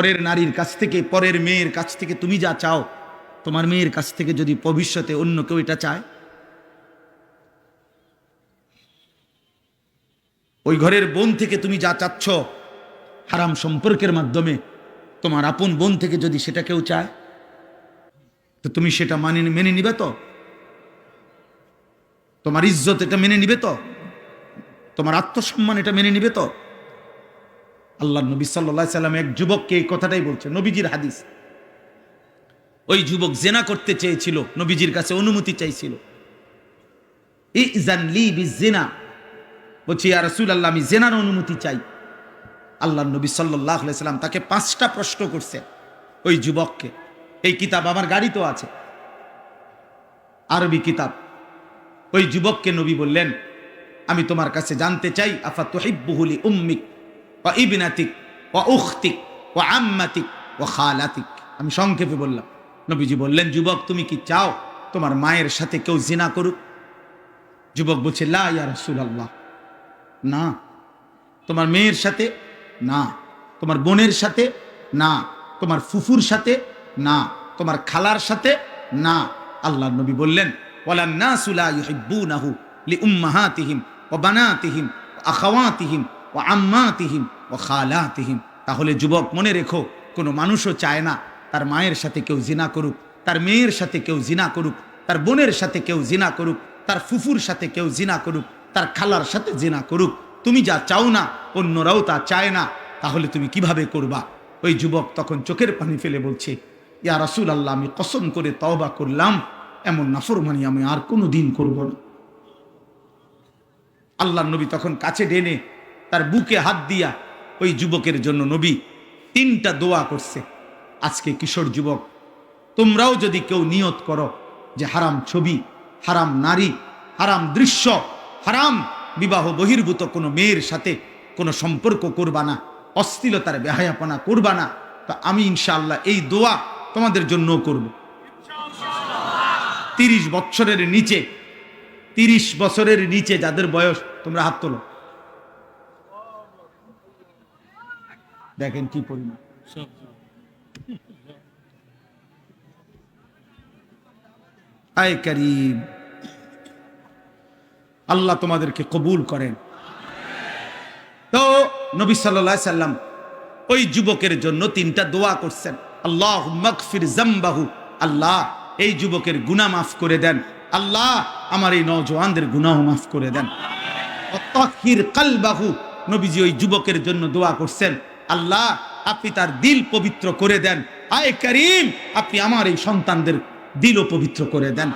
পরের নারীর কাছ থেকে, পরের মেয়ের কাছ থেকে তুমি যা চাও, তোমার মেয়ের কাছ থেকে যদি ভবিষ্যতে অন্য কেউ এটা চায়, ওই ঘরের বোন থেকে তুমি যা চাচ্ছ হারাম সম্পর্কের মাধ্যমে, তোমার আপন বোন থেকে যদি সেটা কেউ চায়, তো তুমি সেটা মেনে নিবে তো? তোমার ইজ্জত এটা মেনে নিবে তো? তোমার আত্মসম্মান এটা মেনে নিবে তো? আল্লাহ নবী সাল্লাল্লাহু আলাইহি সাল্লাম এক যুবককে এই কথাটাই বলছে, নবীজির হাদিস। ওই যুবক জেনা করতে চেয়েছিল, নবীজির কাছে অনুমতি চাইছিল। ইজান লি বিজিনা, বলছি ইয়া রাসূলুল্লাহ আমি জেনার অনুমতি চাই। আল্লাহ নবী সাল্লাল্লাহু আলাইহি সাল্লাম তাকে 5টা প্রশ্ন করছে ওই যুবককে। এই কিতাব আমার গাড়িতেও আছে, আরবি কিতাব। ওই যুবককে নবী বললেন, আমি তোমার কাছে জানতে চাই, আফা তুহিব্বুহু লি উম্মিক ওয়া ইবনাতিক ওয়া উখতিক ওয়া আম্মাতিক ওয়া খালাতিক। আমি সংক্ষেপে বললাম। নবীজি বললেন, যুবক তুমি কি চাও তোমার মায়ের সাথে কেউ জিনা করুক? যুবক বলছে, লা ইয়া রাসূলুল্লাহ, না। তোমার মেয়ের সাথে না, তোমার বোনের সাথে না, তোমার ফুফুর সাথে না, তোমার খালার সাথে না। আল্লাহর নবী বললেন, ওয়ালান নাসু লা ইউহিব্বুনাহু লিউম্মাহাতিহিম ওয়া বানাতিহিম ওয়া আখাওয়াতিহিম ওয়া আম্মাতিহিম ওয়া খালাতিহিম। তাহলে যুবক মনে রেখো, কোনো মানুষও চায় না তার মায়ের সাথে কেউ জিনা করুক, তার মেয়ের সাথে কেউ জিনা করুক, তার বোনের সাথে কেউ জিনা করুক, তার ফুফুর সাথে কেউ জিনা করুক, তার খালার সাথে জিনা করুক। তুমি যা চাও না অন্যরাও তা চায় না, তাহলে তুমি কিভাবে করবা? ওই যুবক তখন চোখের পানি ফেলে বলছে, ইয়া রাসূলুল্লাহ আমি কসম করে তওবা করলাম, এমন নাফরমানি আমি আর কোনো দিন করব না। আল্লাহর নবী তখন কাছে টেনে তার বুকে হাত দিয়া ওই যুবকের জন্য নবী 3টা দোয়া করছে। আজকে কিশোর যুবক, তোমরাও যদি কেউ নিয়ত করো যে হারাম ছবি, হারাম নারী, হারাম দৃশ্য, হারাম বিবাহ বহির্ভূত কোনো মেয়ের সাথে কোনো সম্পর্ক করবা না, অশ্লীলতার বেহায়াপনা করবা না, তো আমি ইনশাআল্লাহ এই দোয়া তোমাদের জন্য করব। 30 বছরের নিচে, 30 বছরের নিচে যাদের বয়স, তোমরা হাত তোলো। দেখেন কি পরিমাণ। আয় করিম, আল্লাহ তোমাদেরকে কবুল করেন। তো নবী সাল্লাল্লাহু আলাইহি সাল্লাম ওই যুবকের জন্য 3টা দোয়া করছেন। আল্লাহুম্মা গফির যামবাহু, আল্লাহ এই যুবকের গুনাহ মাফ করে দেন, আল্লাহ আমার এই নওজওয়ানদের গুনাহ মাফ করে দেন। ওয়াতাহির কলবাহু, নবীজি ওই যুবকের জন্য দোয়া করছেন, আল্লাহ আপনি তার দিল পবিত্র করে দেন। আয় করিম, আপনি আমার এই সন্তানদের দিলও পবিত্র করে দেন।